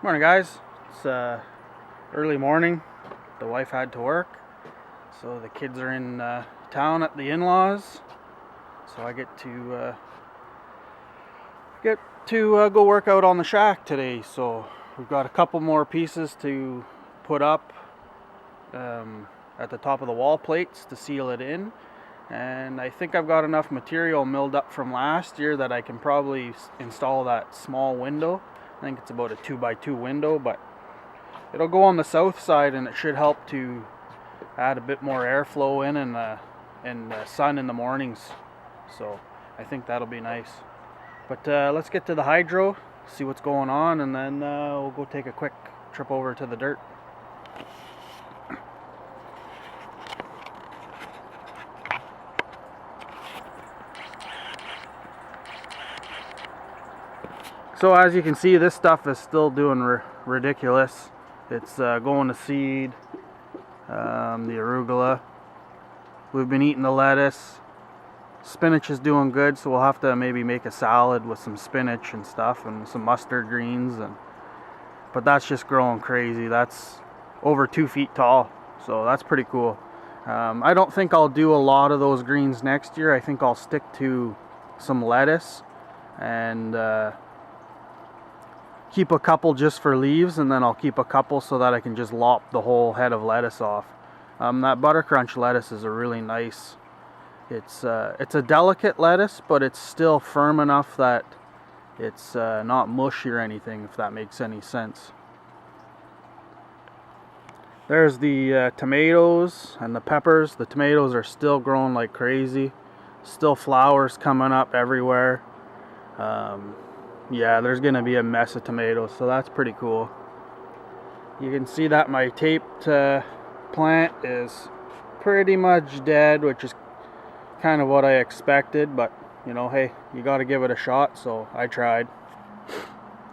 Morning, guys. It's early morning. The wife had to work, so the kids are in town at the in-laws. So I get to go work out on the shack today. So we've got a couple more pieces to put up at the top of the wall plates to seal it in. And I think I've got enough material milled up from last year that I can probably install that small window. I think it's about a 2x2 window, but it'll go on the south side and it should help to add a bit more airflow in and sun in the mornings. So I think that'll be nice. But let's get to the hydro, see what's going on, and then we'll go take a quick trip over to the dirt. So as you can see, this stuff is still doing ridiculous. It's going to seed, the arugula. We've been eating the lettuce. Spinach is doing good, so we'll have to maybe make a salad with some spinach and stuff and some mustard greens. But that's just growing crazy. That's over 2 feet tall, so that's pretty cool. I don't think I'll do a lot of those greens next year. I think I'll stick to some lettuce and keep a couple just for leaves, and then I'll keep a couple so that I can just lop the whole head of lettuce off. That butter crunch lettuce is a really nice, it's a delicate lettuce, but it's still firm enough that it's not mushy or anything, if that makes any sense. There's the tomatoes and the peppers. The tomatoes are still growing like crazy, still flowers coming up everywhere. Yeah, there's gonna be a mess of tomatoes, so that's pretty cool. You can see that my taped plant is pretty much dead, which is kind of what I expected, but you know, hey, you gotta give it a shot, so I tried.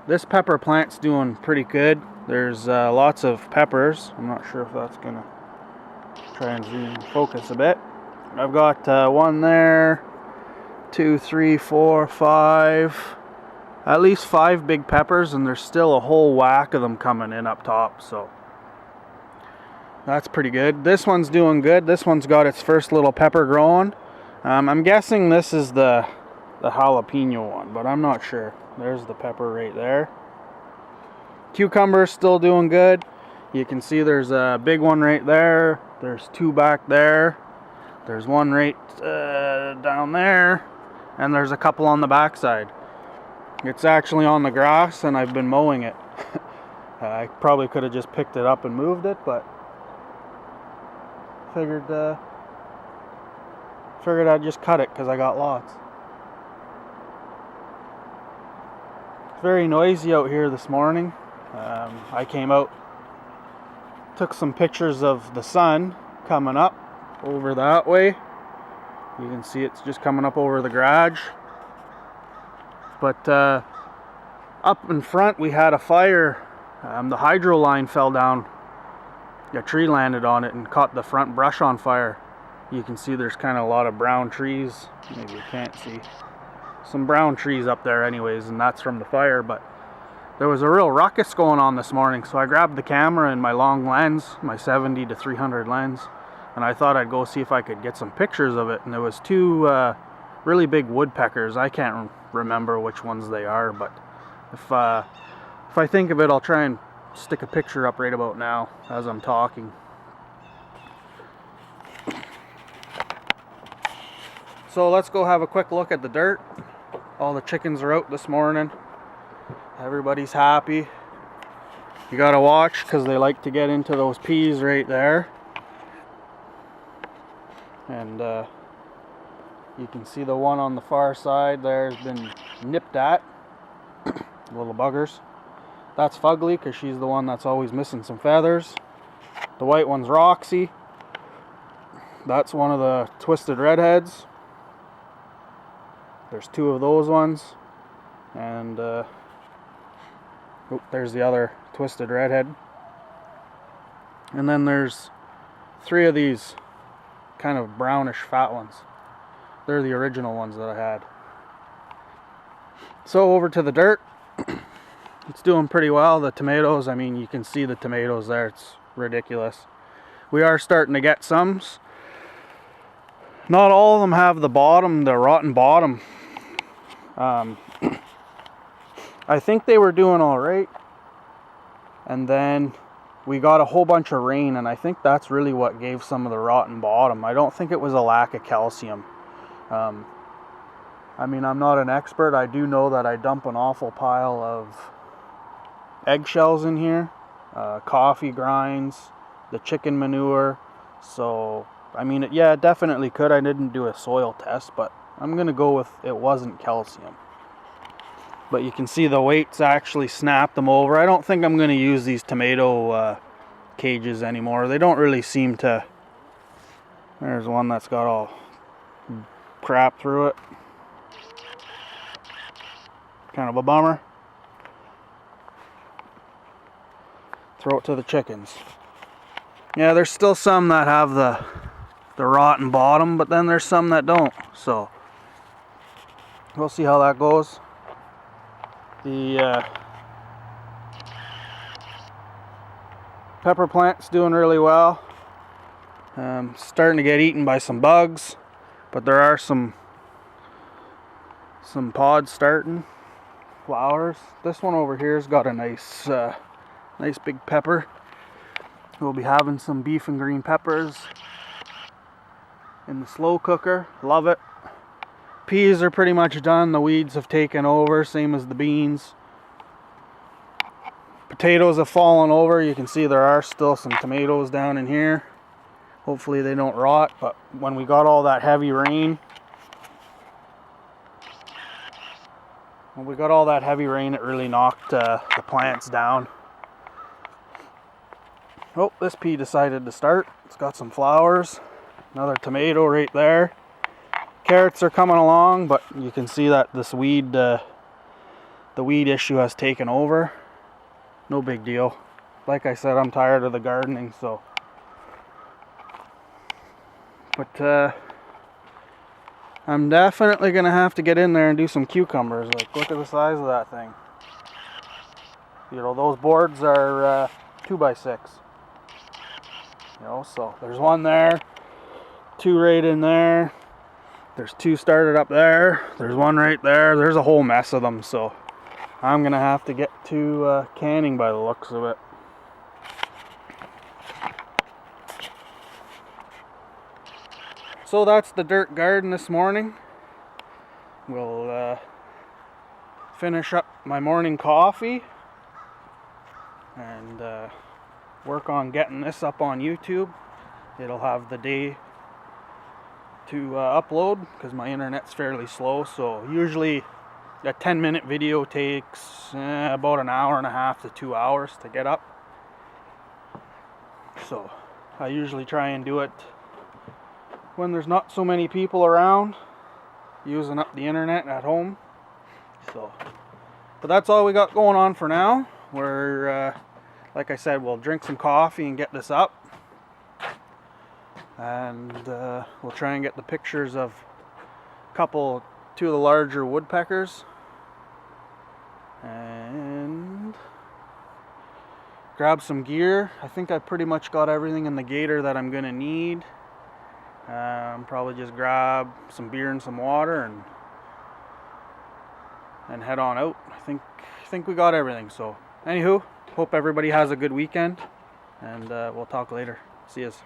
This pepper plant's doing pretty good. There's lots of peppers. I'm not sure if that's gonna try and zoom focus a bit. I've got one there, 2, 3, 4, 5. At least 5 big peppers, and there's still a whole whack of them coming in up top, so that's pretty good. This one's doing good. This one's got its first little pepper growing. I'm guessing this is the jalapeno one, but I'm not sure. There's the pepper right there. Cucumber's still doing good. You can see there's a big one right there. There's 2 back there. There's one right down there, and there's a couple on the back side. It's actually on the grass, and I've been mowing it. I probably could have just picked it up and moved it, but figured I'd just cut it because I got lots. It's very noisy out here this morning. I came out, took some pictures of the sun coming up over that way. You can see it's just coming up over the garage. But up in front we had a fire. The hydro line fell down. A tree landed on it and caught the front brush on fire. You can see there's kind of a lot of brown trees. Maybe you can't see. Some brown trees up there anyways, and that's from the fire. But there was a real ruckus going on this morning, so I grabbed the camera and my long lens, my 70 to 300 lens, and I thought I'd go see if I could get some pictures of it. And there was 2 really big woodpeckers. I can't remember which ones they are, but if I think of it, I'll try and stick a picture up right about now as I'm talking. So let's go have a quick look at the dirt. All the chickens are out this morning. Everybody's happy. You gotta watch because they like to get into those peas right there. And you can see the one on the far side there's been nipped at. Little buggers. That's Fugly because she's the one that's always missing some feathers. The white one's Roxy. That's one of the twisted redheads. There's 2 of those ones. And there's the other twisted redhead. And then there's 3 of these kind of brownish fat ones. They're the original ones that I had. So over to the dirt. It's doing pretty well. The tomatoes, I mean, you can see the tomatoes there. It's ridiculous. We are starting to get some. Not all of them have the rotten bottom. I think they were doing all right. And then we got a whole bunch of rain, and I think that's really what gave some of the rotten bottom. I don't think it was a lack of calcium. I mean, I'm not an expert. I do know that I dump an awful pile of eggshells in here, coffee grinds, the chicken manure. So, I mean, yeah, it definitely could. I didn't do a soil test, but I'm going to go with it wasn't calcium. But you can see the weights actually snapped them over. I don't think I'm going to use these tomato cages anymore. They don't really seem to... There's one that's got all crap through it. Kind of a bummer. Throw it to the chickens. Yeah, there's still some that have the rotten bottom, but then there's some that don't. So we'll see how that goes. The pepper plant's doing really well. Starting to get eaten by some bugs, but there are some pods starting, flowers. This one over here's got a nice big pepper. We'll be having some beef and green peppers in the slow cooker. Love it. Peas are pretty much done. The weeds have taken over, same as the beans. Potatoes have fallen over. You can see there are still some tomatoes down in here. Hopefully they don't rot, but when we got all that heavy rain, it really knocked the plants down. Oh, this pea decided to start. It's got some flowers. Another tomato right there. Carrots are coming along, but you can see that this weed, the weed issue has taken over. No big deal. Like I said, I'm tired of the gardening, so. But I'm definitely gonna have to get in there and do some cucumbers. Like, look at the size of that thing. You know, those boards are 2x6. You know, so there's one there, two right in there. There's two started up there. There's one right there. There's a whole mess of them, so I'm gonna have to get to canning by the looks of it. So that's the dirt garden this morning. We'll finish up my morning coffee and work on getting this up on YouTube. It'll have the day to upload because my internet's fairly slow, so usually a 10-minute video takes about an hour and a half to 2 hours to get up. So I usually try and do it when there's not so many people around using up the internet at home. So, but that's all we got going on for now. We're like I said, we'll drink some coffee and get this up. And we'll try and get the pictures of two of the larger woodpeckers, and grab some gear. I think I pretty much got everything in the gator that I'm gonna need. Probably just grab some beer and some water and head on out. I think we got everything. So anywho, hope everybody has a good weekend, and we'll talk later. See yous.